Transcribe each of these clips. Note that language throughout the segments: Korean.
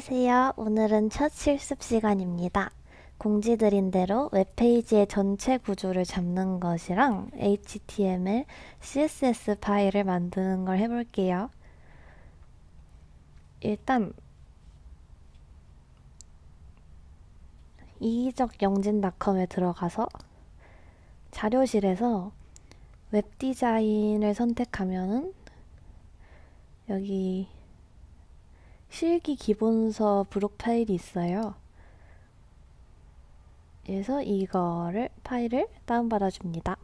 안녕하세요. 오늘은 첫 실습 시간입니다. 공지드린 대로 웹페이지의 전체 구조를 잡는 것이랑 HTML, CSS 파일을 만드는 걸 해볼게요. 일단 이기적영진닷컴에 들어가서 자료실에서 웹디자인을 선택하면은 여기 실기 기본서 브록 파일이 있어요. 그래서 이거를 파일을 다운받아 줍니다.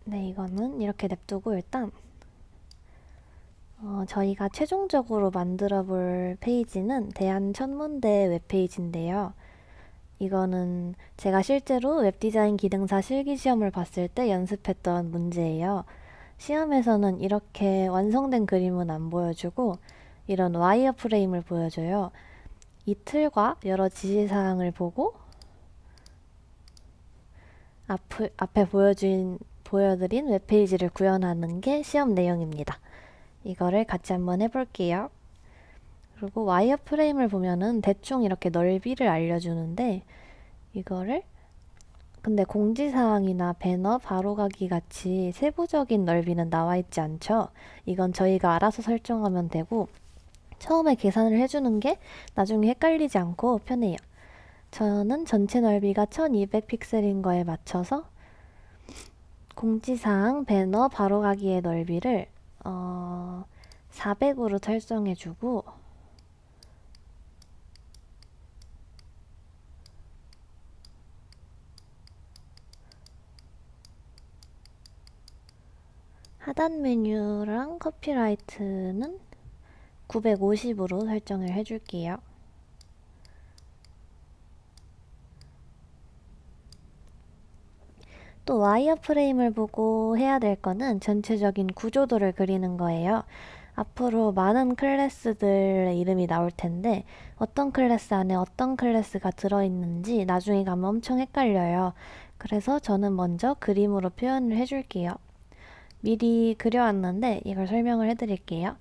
네, 이거는 이렇게 냅두고 일단 저희가 최종적으로 만들어 볼 페이지는 대한천문대 웹페이지인데요. 이거는 제가 실제로 웹디자인 기능사 실기시험을 봤을 때 연습했던 문제예요. 시험에서는 이렇게 완성된 그림은 안 보여주고 이런 와이어 프레임을 보여줘요. 이 틀과 여러 지시사항을 보고 앞에 보여드린 웹페이지를 구현하는 게 시험 내용입니다. 이거를 같이 한번 해볼게요. 그리고 와이어 프레임을 보면은 대충 이렇게 넓이를 알려주는데 이거를 근데 공지사항이나 배너, 바로가기 같이 세부적인 넓이는 나와 있지 않죠. 이건 저희가 알아서 설정하면 되고 처음에 계산을 해주는 게 나중에 헷갈리지 않고 편해요. 저는 전체 넓이가 1200픽셀인 거에 맞춰서 공지사항, 배너, 바로가기의 넓이를 400으로 설정해주고 하단 메뉴랑 커피라이트는 950으로 설정을 해줄게요. 또 와이어 프레임을 보고 해야 될 거는 전체적인 구조도를 그리는 거예요. 앞으로 많은 클래스들의 이름이 나올 텐데 어떤 클래스 안에 어떤 클래스가 들어있는지 나중에 가면 엄청 헷갈려요. 그래서 저는 먼저 그림으로 표현을 해줄게요. 미리 그려왔는데 이걸 설명을 해드릴게요.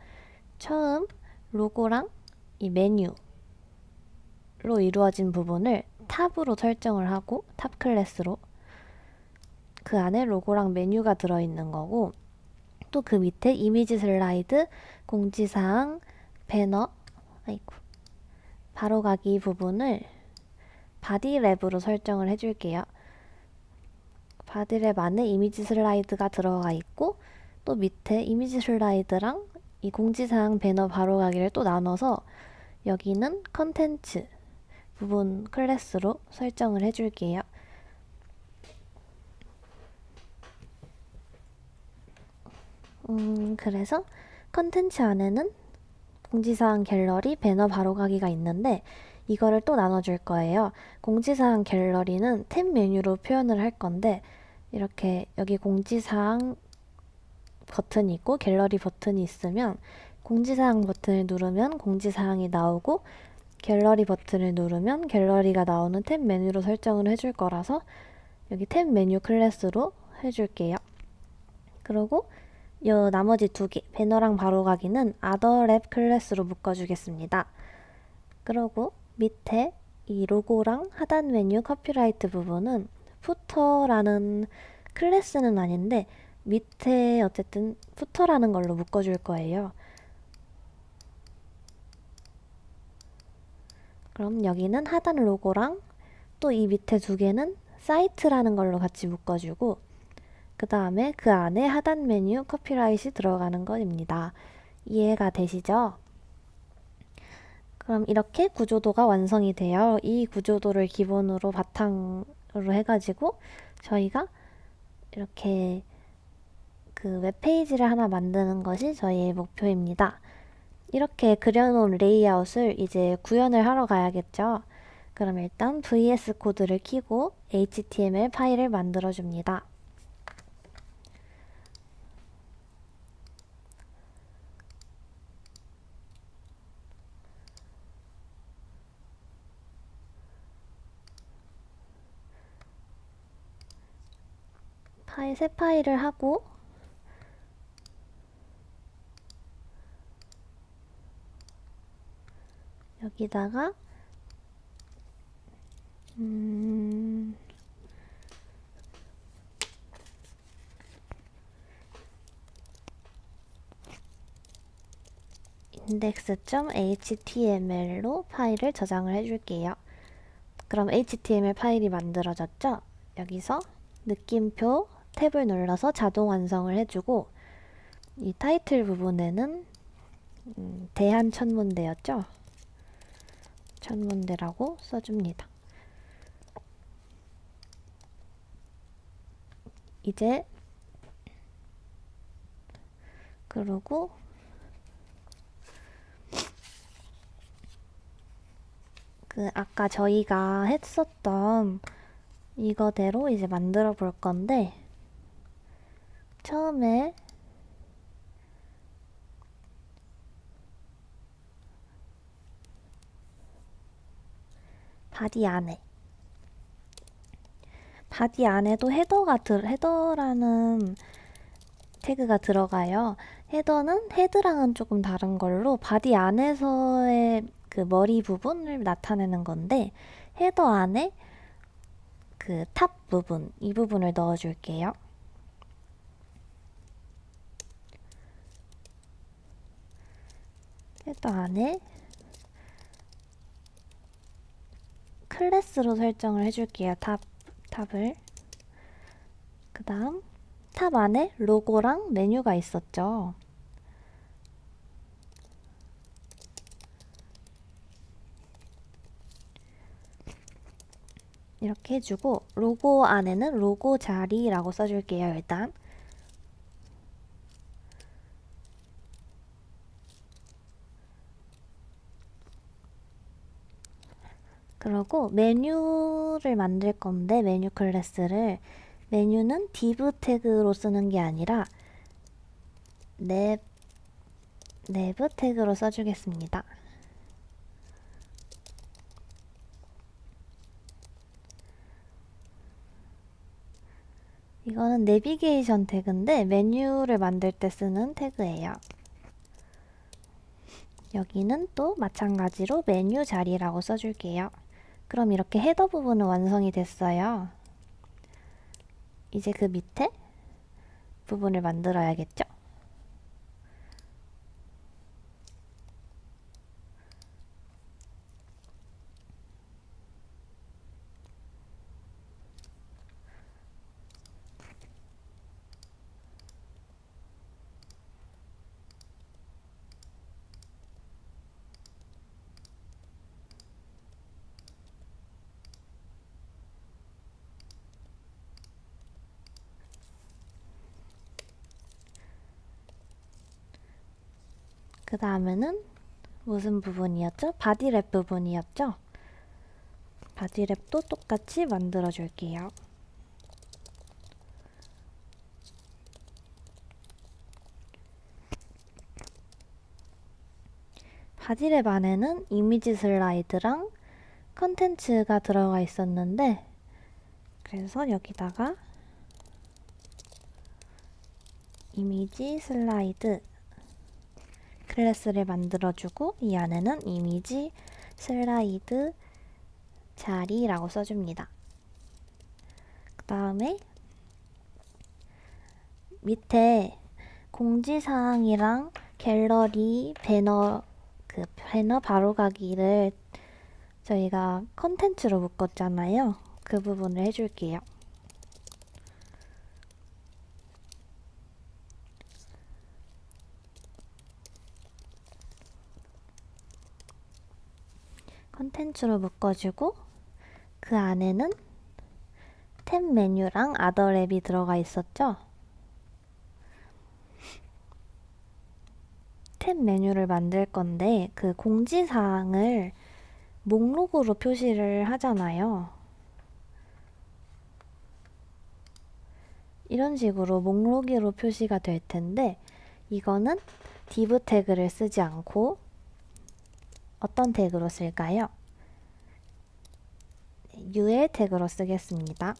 처음 로고랑 이 메뉴로 이루어진 부분을 탑으로 설정을 하고 탑 클래스로 그 안에 로고랑 메뉴가 들어있는 거고 또 그 밑에 이미지 슬라이드, 공지사항, 배너, 바로가기 부분을 바디랩으로 설정을 해줄게요. 바디랩 안에 이미지 슬라이드가 들어가 있고 또 밑에 이미지 슬라이드랑 이 공지사항 배너 바로가기를 또 나눠서 여기는 컨텐츠 부분 클래스로 설정을 해줄게요. 그래서 컨텐츠 안에는 공지사항 갤러리, 배너 바로가기가 있는데 이거를 또 나눠줄 거예요. 공지사항 갤러리는 탭 메뉴로 표현을 할 건데 이렇게 여기 공지사항 버튼이 있고 갤러리 버튼이 있으면 공지사항 버튼을 누르면 공지사항이 나오고 갤러리 버튼을 누르면 갤러리가 나오는 탭 메뉴로 설정을 해줄 거라서 여기 탭 메뉴 클래스로 해줄게요. 그리고 이 나머지 두 개, 배너랑 바로가기는 other 클래스로 묶어주겠습니다. 그리고 밑에 이 로고랑 하단 메뉴 커피라이트 부분은 푸터라는 클래스는 아닌데 밑에 어쨌든 푸터라는 걸로 묶어줄 거예요. 그럼 여기는 하단 로고랑 또 이 밑에 두 개는 사이트라는 걸로 같이 묶어주고 그 다음에 그 안에 하단 메뉴 커피라이트이 들어가는 것입니다. 이해가 되시죠? 그럼 이렇게 구조도가 완성이 돼요. 이 구조도를 기본으로 바탕으로 해가지고 저희가 이렇게 그 웹페이지를 하나 만드는 것이 저희의 목표입니다. 이렇게 그려놓은 레이아웃을 이제 구현을 하러 가야겠죠. 그럼 일단 VS 코드를 키고 HTML 파일을 만들어 줍니다. 새 파일을 하고 여기다가 index.html로 파일을 저장을 해줄게요. 그럼 HTML 파일이 만들어졌죠? 여기서 느낌표 탭을 눌러서 자동 완성을 해주고, 이 타이틀 부분에는 대한천문대였죠? 천문대라고 써줍니다. 이제 그리고 아까 저희가 했었던 이거대로 이제 만들어 볼 건데, 처음에 바디 안에도 헤더라는 태그가 들어가요. 헤더는 헤드랑은 조금 다른 걸로 바디 안에서의 그 머리 부분을 나타내는 건데, 헤더 안에 그 탑 부분, 이 부분을 넣어줄게요. 헤더 안에 클래스로 설정을 해줄게요. 탑을. 그 다음 탑 안에 로고랑 메뉴가 있었죠. 이렇게 해주고, 로고 안에는 로고 자리라고 써줄게요. 일단 그리고 메뉴를 만들 건데, 메뉴 클래스를, 메뉴는 div 태그로 쓰는 게 아니라 nev 태그로 써주겠습니다. 이거는 내비게이션 태그인데 메뉴를 만들 때 쓰는 태그예요. 여기는 또 마찬가지로 메뉴 자리라고 써줄게요. 그럼 이렇게 헤더 부분은 완성이 됐어요. 이제 그 밑에 부분을 만들어야겠죠? 그 다음에는 무슨 부분이었죠? 바디랩 부분이었죠? 바디랩도 똑같이 만들어 줄게요. 바디랩 안에는 이미지 슬라이드랑 컨텐츠가 들어가 있었는데, 그래서 여기다가 이미지 슬라이드 클래스를 만들어주고, 이 안에는 이미지 슬라이드 자리라고 써줍니다. 그 다음에 밑에 공지사항이랑 갤러리, 배너, 배너 바로가기를 저희가 컨텐츠로 묶었잖아요. 그 부분을 해줄게요. 컨텐츠로 묶어주고, 그 안에는 탭 메뉴랑 아더 랩이 들어가 있었죠? 탭 메뉴를 만들 건데, 그 공지사항을 목록으로 표시를 하잖아요. 이런 식으로 목록으로 표시가 될 텐데, 이거는 div 태그를 쓰지 않고 어떤 태그로 쓸까요? ul 태그로 쓰겠습니다.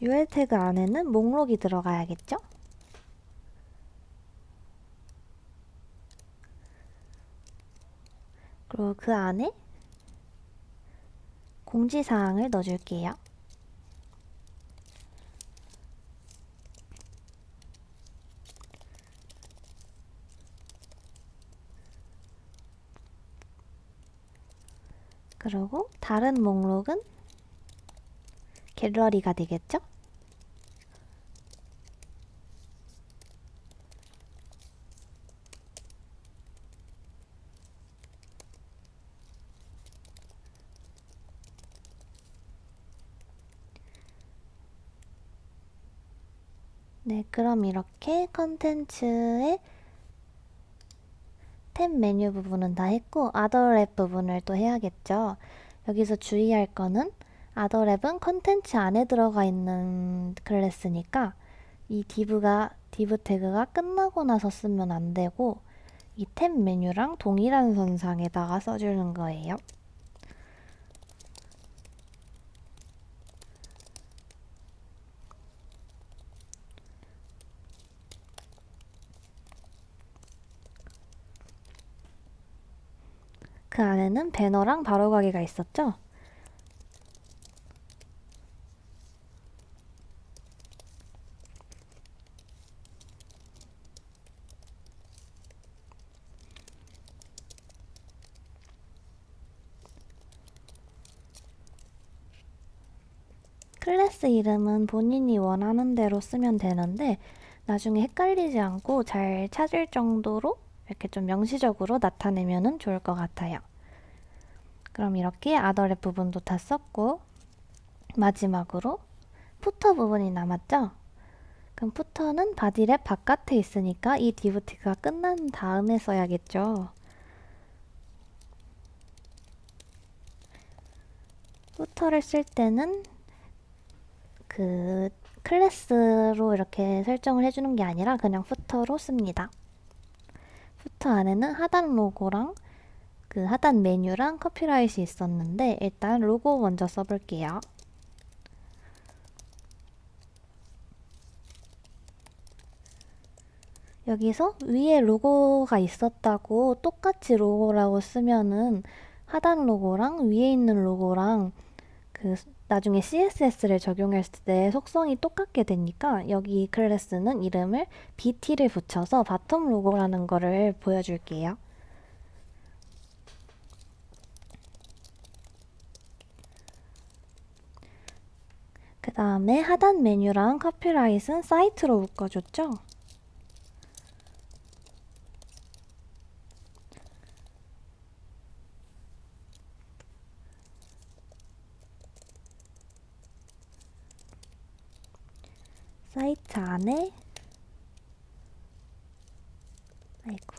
ul 태그 안에는 목록이 들어가야겠죠? 그리고 그 안에 공지사항을 넣어줄게요. 그리고 다른 목록은 갤러리가 되겠죠? 네, 그럼 이렇게 컨텐츠의 탭 메뉴 부분은 다 했고 아더랩 부분을 또 해야겠죠. 여기서 주의할 거는 아더랩은 컨텐츠 안에 들어가 있는 클래스니까 이 div 태그가 끝나고 나서 쓰면 안 되고 이 탭 메뉴랑 동일한 선상에다가 써주는 거예요. 그 안에는 배너랑 바로가기가 있었죠? 클래스 이름은 본인이 원하는 대로 쓰면 되는데 나중에 헷갈리지 않고 잘 찾을 정도로 이렇게 좀 명시적으로 나타내면 좋을 것 같아요. 그럼 이렇게 아더랩 부분도 다 썼고 마지막으로 푸터 부분이 남았죠? 그럼 푸터는 바디랩 바깥에 있으니까 이 div 태그가 끝난 다음에 써야겠죠. 푸터를 쓸 때는 그 클래스로 이렇게 설정을 해주는 게 아니라 그냥 푸터로 씁니다. 푸터 안에는 하단 로고랑 그 하단 메뉴랑 커피라이트이 있었는데 일단 로고 먼저 써볼게요. 여기서 위에 로고가 있었다고 똑같이 로고라고 쓰면은 하단 로고랑 위에 있는 로고랑 그 나중에 CSS를 적용했을 때 속성이 똑같게 되니까 여기 클래스는 이름을 BT를 붙여서 바텀 로고라는 거를 보여줄게요. 그 다음에 하단 메뉴랑 커피라이트는 사이트로 묶어줬죠. 사이트 안에 아이고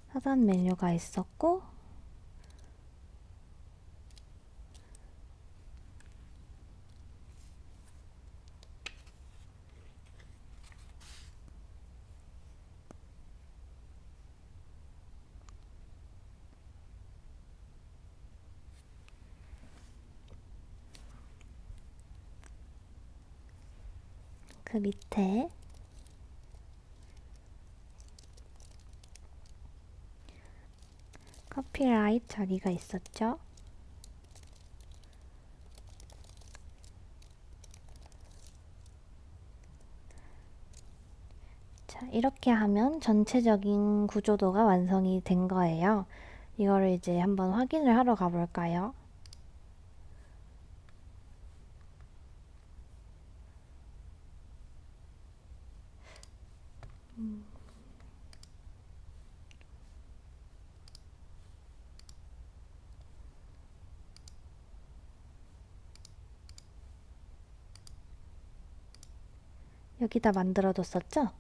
하단 메뉴가 있었고 그 밑에 커피라이트 자리가 있었죠. 자, 이렇게 하면 전체적인 구조도가 완성이 된 거예요. 이거를 이제 한번 확인을 하러 가볼까요? 여기다 만들어뒀었죠?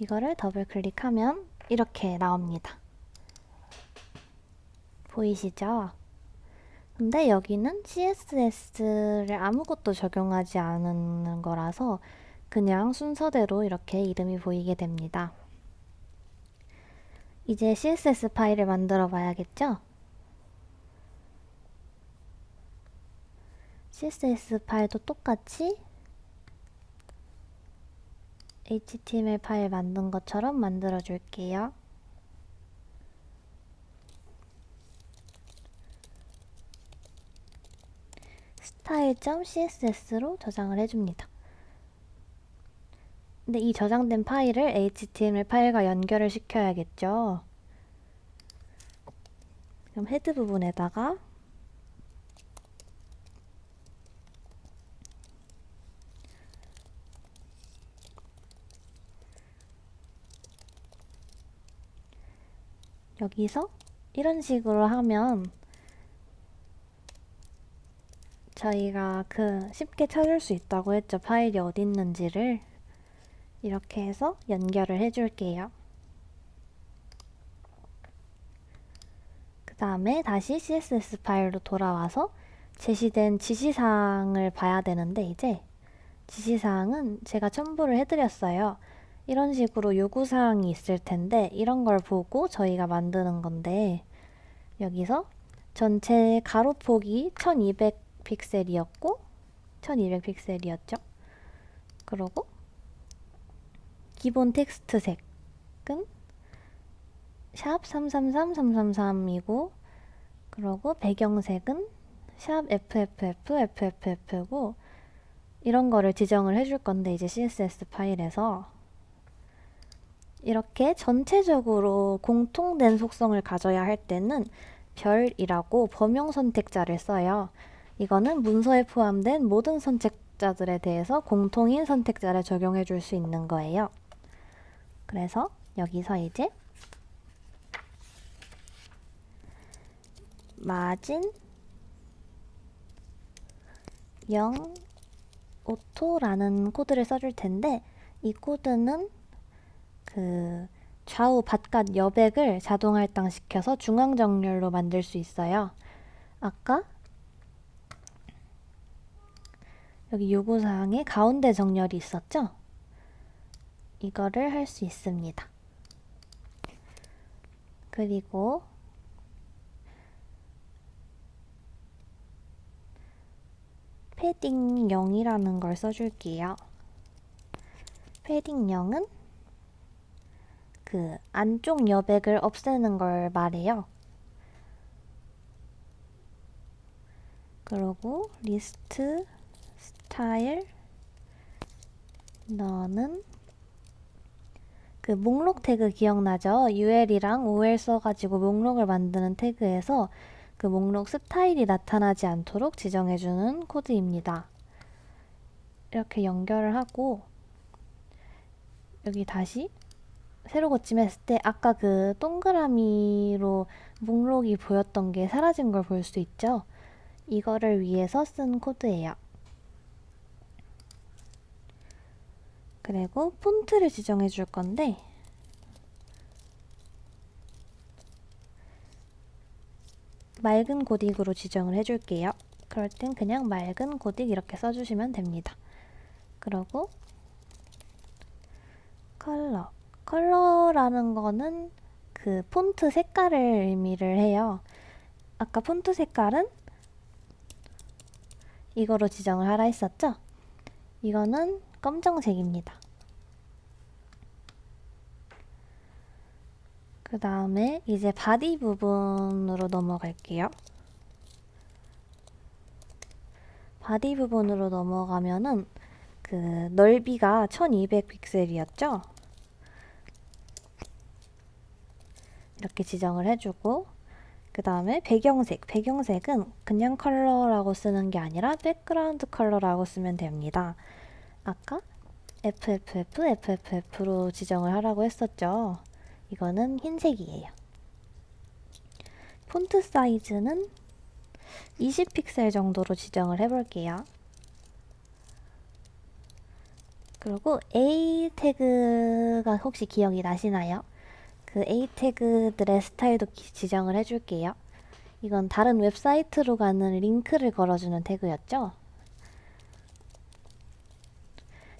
이거를 더블 클릭하면 이렇게 나옵니다. 보이시죠? 근데 여기는 CSS를 아무것도 적용하지 않은 거라서 그냥 순서대로 이렇게 이름이 보이게 됩니다. 이제 CSS 파일을 만들어 봐야겠죠? CSS 파일도 똑같이 HTML 파일 만든 것처럼 만들어 줄게요. style.css로 저장을 해줍니다. 근데 이 저장된 파일을 HTML 파일과 연결을 시켜야겠죠. 그럼 헤드 부분에다가 여기서 이런 식으로 하면 저희가 쉽게 찾을 수 있다고 했죠. 파일이 어디 있는지를. 이렇게 해서 연결을 해줄게요. 그 다음에 다시 CSS 파일로 돌아와서 제시된 지시사항을 봐야 되는데, 이제 지시사항은 제가 첨부를 해드렸어요. 이런 식으로 요구사항이 있을 텐데 이런 걸 보고 저희가 만드는 건데, 여기서 전체 가로폭이 1200 픽셀이었고 1200 픽셀이었죠. 그리고 기본 텍스트 색은 샵 333333이고, 그리고 배경색은 샵 FFFFFF고, 이런 거를 지정을 해줄 건데, 이제 CSS 파일에서 이렇게 전체적으로 공통된 속성을 가져야 할 때는 별이라고 범용 선택자를 써요. 이거는 문서에 포함된 모든 선택자들에 대해서 공통인 선택자를 적용해 줄 수 있는 거예요. 그래서 여기서 이제 마진 0 오토라는 코드를 써줄 텐데, 이 코드는 좌우 바깥 여백을 자동 할당시켜서 중앙 정렬로 만들 수 있어요. 아까 여기 요구사항에 가운데 정렬이 있었죠? 이거를 할 수 있습니다. 그리고 패딩 0이라는 걸 써줄게요. 패딩 0은 안쪽 여백을 없애는 걸 말해요. 그리고 리스트 스타일 너는 목록 태그 기억나죠? UL이랑 OL 써가지고 목록을 만드는 태그에서 목록 스타일이 나타나지 않도록 지정해주는 코드입니다. 이렇게 연결을 하고, 여기 다시 세로 고침했을 때 아까 동그라미로 목록이 보였던 게 사라진 걸 볼 수 있죠? 이거를 위해서 쓴 코드예요. 그리고 폰트를 지정해 줄 건데, 맑은 고딕으로 지정을 해줄게요. 그럴 땐 그냥 맑은 고딕 이렇게 써주시면 됩니다. 그리고 컬러라는 거는 폰트 색깔을 의미를 해요. 아까 폰트 색깔은 이거로 지정을 하라 했었죠? 이거는 검정색입니다. 그 다음에 이제 바디 부분으로 넘어갈게요. 바디 부분으로 넘어가면은 넓이가 1200 픽셀이었죠? 이렇게 지정을 해주고, 그 다음에 배경색은 그냥 컬러라고 쓰는 게 아니라 백그라운드 컬러라고 쓰면 됩니다. 아까 FFFFF로 지정을 하라고 했었죠. 이거는 흰색이에요. 폰트 사이즈는 20픽셀 정도로 지정을 해볼게요. 그리고 A 태그가 혹시 기억이 나시나요? A 태그들의 스타일도 지정을 해줄게요. 이건 다른 웹사이트로 가는 링크를 걸어주는 태그였죠.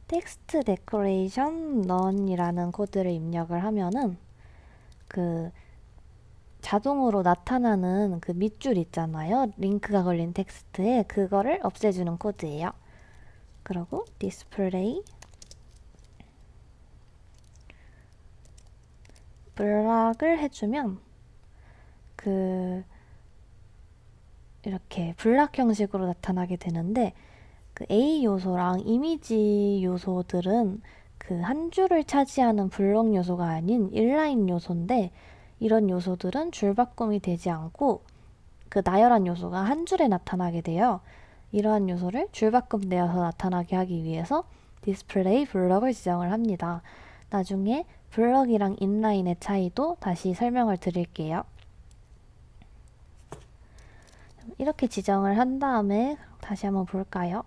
텍스트 데코레이션 none이라는 코드를 입력을 하면은 자동으로 나타나는 그 밑줄 있잖아요. 링크가 걸린 텍스트에 그거를 없애주는 코드예요. 그리고 display 블락을 해주면 그 이렇게 블락 형식으로 나타나게 되는데 그 A 요소랑 이미지 요소들은 그 한 줄을 차지하는 블록 요소가 아닌 인라인 요소인데 이런 요소들은 줄바꿈이 되지 않고 그 나열한 요소가 한 줄에 나타나게 돼요. 이러한 요소를 줄바꿈되어서 나타나게 하기 위해서 디스플레이 블럭을 지정을 합니다. 나중에 블럭이랑 인라인의 차이도 다시 설명을 드릴게요. 이렇게 지정을 한 다음에 다시 한번 볼까요?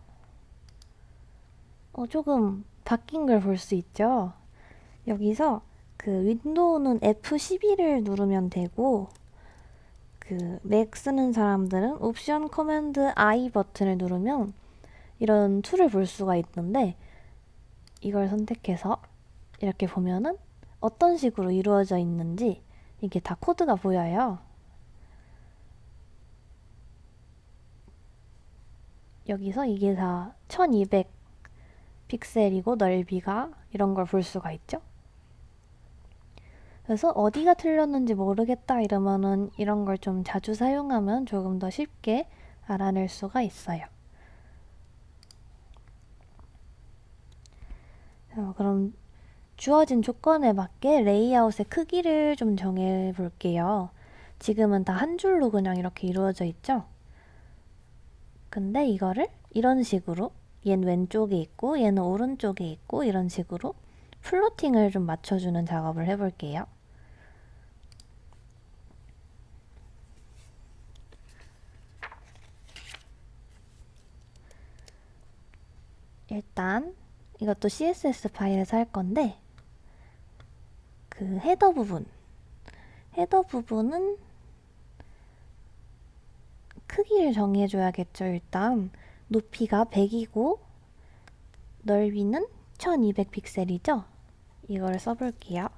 조금 바뀐 걸 볼 수 있죠? 여기서 그 윈도우는 F12를 누르면 되고 그 맥 쓰는 사람들은 옵션 커맨드 I 버튼을 누르면 이런 툴을 볼 수가 있는데 이걸 선택해서 이렇게 보면은 어떤 식으로 이루어져 있는지 이게 다 코드가 보여요. 여기서 이게 다 1200 픽셀이고 넓이가 이런 걸 볼 수가 있죠. 그래서 어디가 틀렸는지 모르겠다 이러면은 이런 걸 좀 자주 사용하면 조금 더 쉽게 알아낼 수가 있어요. 그럼 주어진 조건에 맞게 레이아웃의 크기를 좀 정해 볼게요. 지금은 다 한 줄로 그냥 이렇게 이루어져 있죠? 근데 이거를 이런 식으로 얘는 왼쪽에 있고 얘는 오른쪽에 있고 이런 식으로 플로팅을 좀 맞춰주는 작업을 해볼게요. 일단 이것도 CSS 파일에서 할 건데 그 헤더 부분은 크기를 정해줘야겠죠. 일단 높이가 100이고 넓이는 1200 픽셀이죠. 이걸 써볼게요.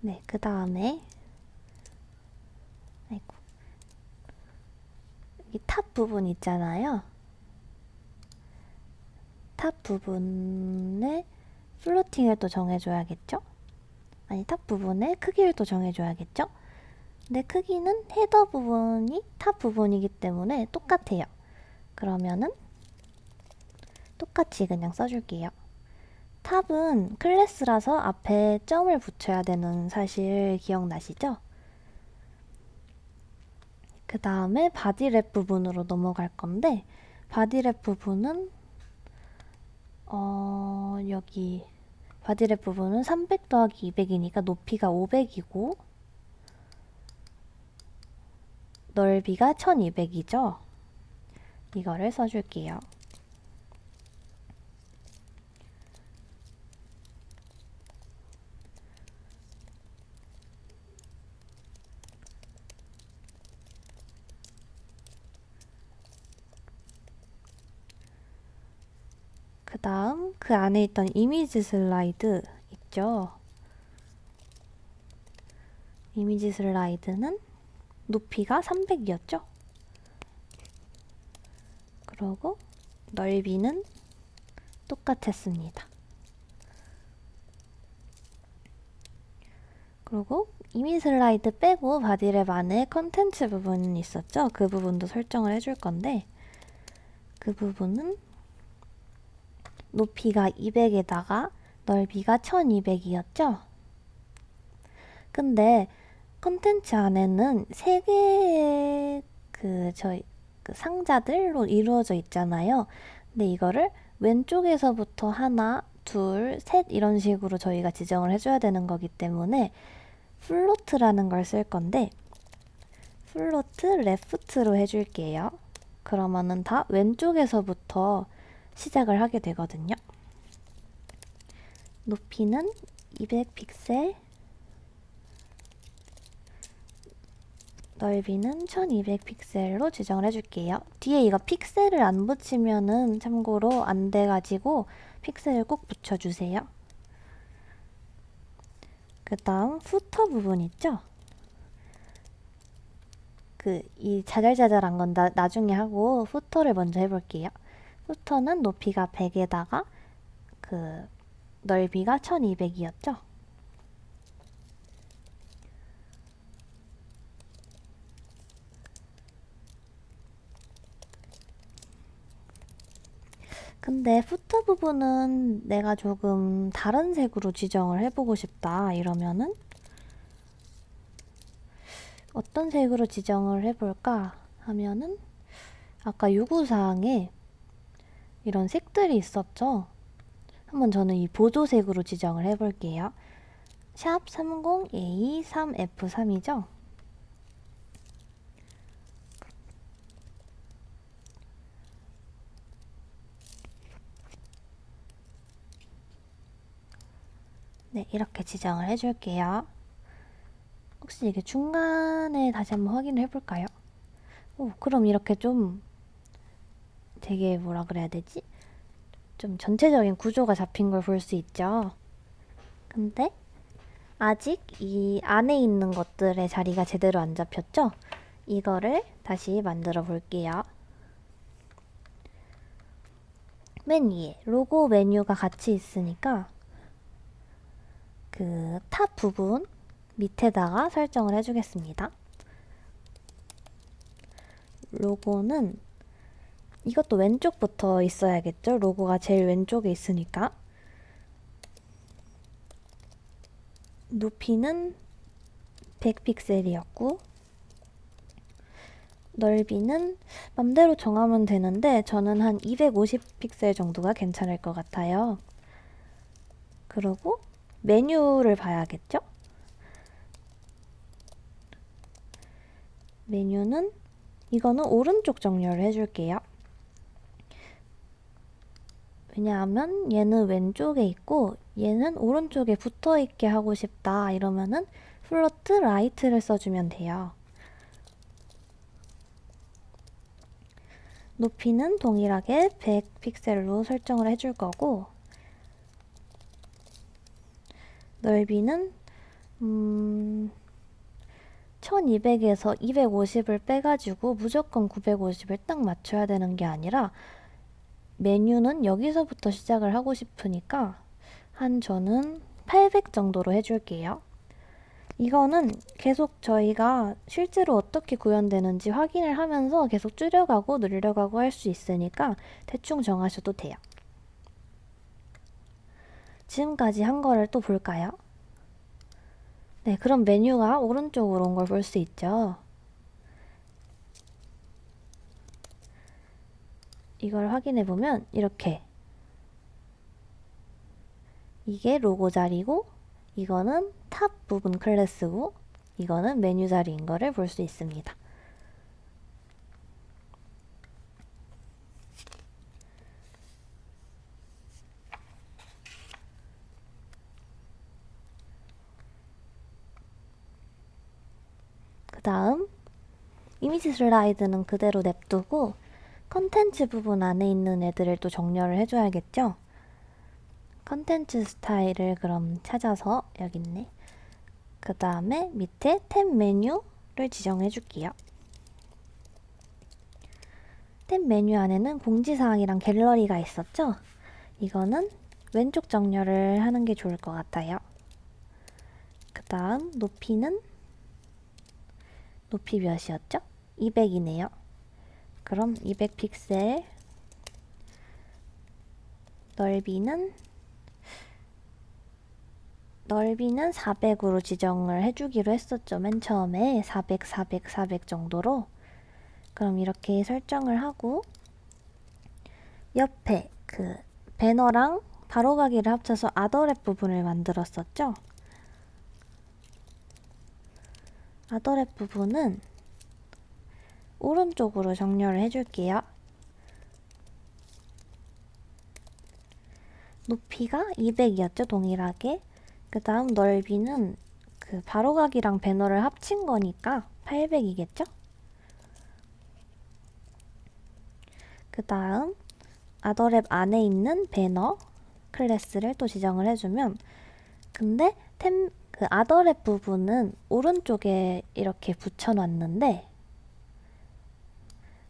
네, 그 다음에 여기 탑 부분 있잖아요. 탑 부분에 플로팅을 또 정해줘야겠죠? 아니, 탑 부분에 크기를 또 정해줘야겠죠? 근데 크기는 헤더 부분이 탑 부분이기 때문에 똑같아요. 그러면은 똑같이 그냥 써줄게요. 탑은 클래스라서 앞에 점을 붙여야 되는 사실 기억나시죠? 그 다음에 바디랩 부분으로 넘어갈 건데 바디랩 부분은 여기 바디랩 부분은 300 더하기 200이니까 높이가 500이고 넓이가 1200이죠? 이거를 써줄게요. 그 다음 그 안에 있던 이미지 슬라이드 있죠? 이미지 슬라이드는 높이가 300이었죠? 그리고 넓이는 똑같았습니다. 그리고 이미지 슬라이드 빼고 바디랩 안에 컨텐츠 부분이 있었죠? 그 부분도 설정을 해줄 건데 그 부분은 높이가 200에다가 넓이가 1200이었죠? 근데 컨텐츠 안에는 3개의 그 상자들로 이루어져 있잖아요. 근데 이거를 왼쪽에서부터 하나, 둘, 셋 이런 식으로 저희가 지정을 해줘야 되는 거기 때문에 플로트라는 걸 쓸 건데 플로트 레프트로 해줄게요. 그러면은 다 왼쪽에서부터 시작을 하게 되거든요. 높이는 200 픽셀, 넓이는 1200픽셀로 지정을 해줄게요. 뒤에 이거 픽셀을 안 붙이면은 참고로 안 돼가지고 픽셀을 꼭 붙여주세요. 그 다음 후터 부분 있죠? 이 자잘자잘한 건 나중에 하고 후터를 먼저 해볼게요. 후터는 높이가 100에다가 넓이가 1200이었죠? 근데 후터 부분은 내가 조금 다른 색으로 지정을 해보고 싶다 이러면은 어떤 색으로 지정을 해볼까 하면은 아까 요구사항에 이런 색들이 있었죠. 한번 저는 이 보조색으로 지정을 해볼게요. 샵 30A3F3이죠. 네, 이렇게 지정을 해줄게요. 혹시 이게 중간에 다시 한번 확인을 해볼까요? 그럼 이렇게 좀 되게 뭐라 그래야 되지? 좀 전체적인 구조가 잡힌 걸 볼 수 있죠. 근데 아직 이 안에 있는 것들의 자리가 제대로 안 잡혔죠? 이거를 다시 만들어 볼게요. 맨 위에 로고 메뉴가 같이 있으니까 탑 부분 밑에다가 설정을 해주겠습니다. 로고는 이것도 왼쪽부터 있어야겠죠? 로고가 제일 왼쪽에 있으니까. 높이는 100픽셀이었고 넓이는 맘대로 정하면 되는데 저는 한 250픽셀 정도가 괜찮을 것 같아요. 그리고 메뉴를 봐야겠죠? 메뉴는 이거는 오른쪽 정렬을 해줄게요. 왜냐하면 얘는 왼쪽에 있고 얘는 오른쪽에 붙어있게 하고 싶다 이러면은 플러트 라이트를 써주면 돼요. 높이는 동일하게 100픽셀로 설정을 해줄 거고 넓이는 1200에서 250을 빼가지고 무조건 950을 딱 맞춰야 되는 게 아니라 메뉴는 여기서부터 시작을 하고 싶으니까 저는 800 정도로 해줄게요. 이거는 계속 저희가 실제로 어떻게 구현되는지 확인을 하면서 계속 줄여가고 늘려가고 할 수 있으니까 대충 정하셔도 돼요. 지금까지 한 거를 또 볼까요? 네, 그럼 메뉴가 오른쪽으로 온 걸 볼 수 있죠. 이걸 확인해 보면 이렇게 이게 로고 자리고 이거는 탑 부분 클래스고 이거는 메뉴 자리인 거를 볼 수 있습니다. 그 다음 이미지 슬라이드는 그대로 냅두고 컨텐츠 부분 안에 있는 애들을 또 정렬을 해줘야겠죠? 컨텐츠 스타일을 그럼 찾아서 여기 있네. 그 다음에 밑에 탭 메뉴를 지정해 줄게요. 탭 메뉴 안에는 공지사항이랑 갤러리가 있었죠? 이거는 왼쪽 정렬을 하는 게 좋을 것 같아요. 그 다음 높이는 높이 몇이었죠? 200이네요. 그럼 200픽셀 넓이는 400으로 지정을 해주기로 했었죠. 맨 처음에 400, 400, 400 정도로. 그럼 이렇게 설정을 하고 옆에 배너랑 바로가기를 합쳐서 아더랩 부분을 만들었었죠. 아더랩 부분은 오른쪽으로 정렬을 해줄게요. 높이가 200이었죠, 동일하게. 그 다음 넓이는 바로가기랑 배너를 합친 거니까 800이겠죠? 그 다음 아더랩 안에 있는 배너 클래스를 또 지정을 해주면, 근데 그 아더랩 부분은 오른쪽에 이렇게 붙여놨는데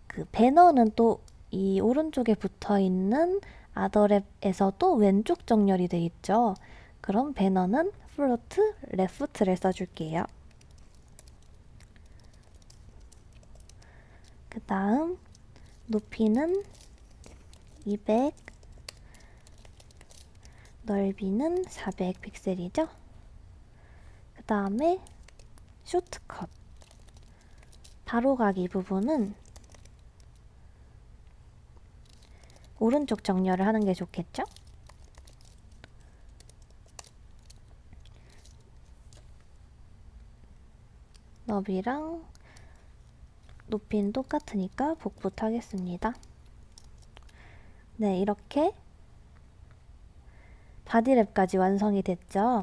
그 배너는 또 이 오른쪽에 붙어있는 아더랩에서도 왼쪽 정렬이 돼 있죠. 그럼 배너는 float left를 써줄게요. 그 다음 높이는 200, 넓이는 400 픽셀이죠. 그 다음에 쇼트컷 바로가기 부분은 오른쪽 정렬을 하는 게 좋겠죠? 너비랑 높이는 똑같으니까 복붙하겠습니다. 네, 이렇게 바디랩까지 완성이 됐죠?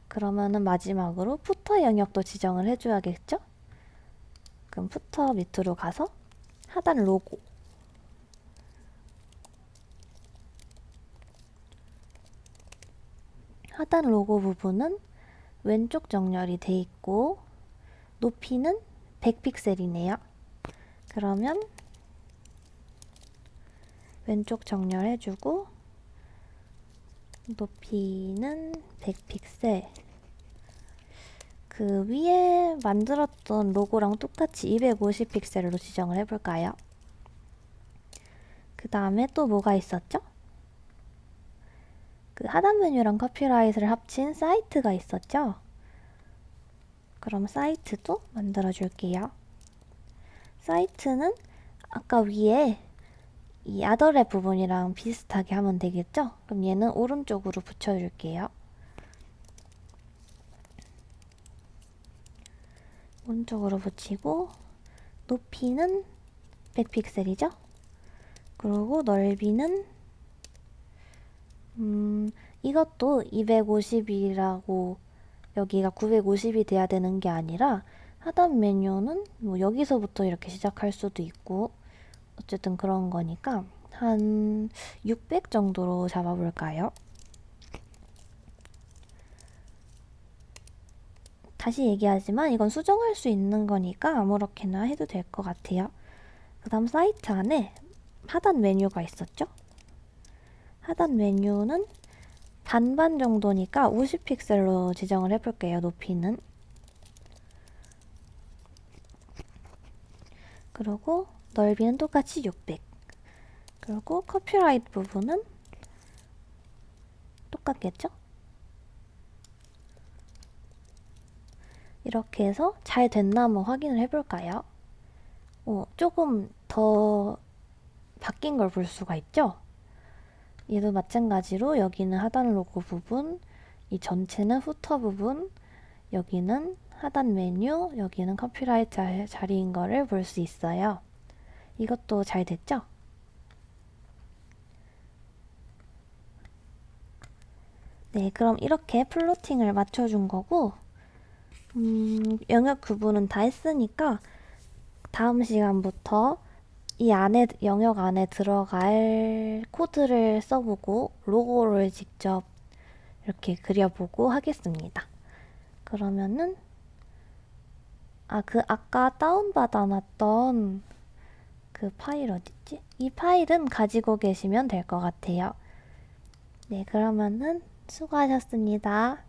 그러면은 마지막으로 푸터 영역도 지정을 해줘야겠죠? 그럼 푸터 밑으로 가서 하단 로고, 하단 로고 부분은 왼쪽 정렬이 돼 있고 높이는 100픽셀이네요. 그러면 왼쪽 정렬해주고 높이는 100픽셀. 그 위에 만들었던 로고랑 똑같이 250픽셀로 지정을 해볼까요? 그 다음에 또 뭐가 있었죠? 그 하단 메뉴랑 커피라이트를 합친 사이트가 있었죠? 그럼 사이트도 만들어 줄게요. 사이트는 아까 위에 이 아더랩 부분이랑 비슷하게 하면 되겠죠? 그럼 얘는 오른쪽으로 붙여줄게요. 오른쪽으로 붙이고 높이는 100픽셀이죠? 그리고 넓이는 이것도 250이라고 여기가 950이 돼야 되는 게 아니라 하단 메뉴는 뭐 여기서부터 이렇게 시작할 수도 있고 어쨌든 그런 거니까 한 600 정도로 잡아볼까요? 다시 얘기하지만 이건 수정할 수 있는 거니까 아무렇게나 해도 될 것 같아요. 그 다음 사이트 안에 하단 메뉴가 있었죠? 하단 메뉴는 반반 정도니까 50픽셀로 지정을 해볼게요. 높이는. 그리고 넓이는 똑같이 600. 그리고 커피라이트 부분은 똑같겠죠? 이렇게 해서 잘 됐나 한번 확인을 해볼까요? 조금 더 바뀐 걸 볼 수가 있죠? 얘도 마찬가지로 여기는 하단 로고 부분, 이 전체는 후터 부분, 여기는 하단 메뉴, 여기는 커피라이트 자리인 거를 볼 수 있어요. 이것도 잘 됐죠? 네, 그럼 이렇게 플로팅을 맞춰준 거고, 영역 구분은 다 했으니까 다음 시간부터 이 안에 영역 안에 들어갈 코드를 써보고 로고를 직접 이렇게 그려보고 하겠습니다. 그러면은 그 아까 다운받아놨던 그 파일 어딨지? 이 파일은 가지고 계시면 될 것 같아요. 네, 그러면은 수고하셨습니다.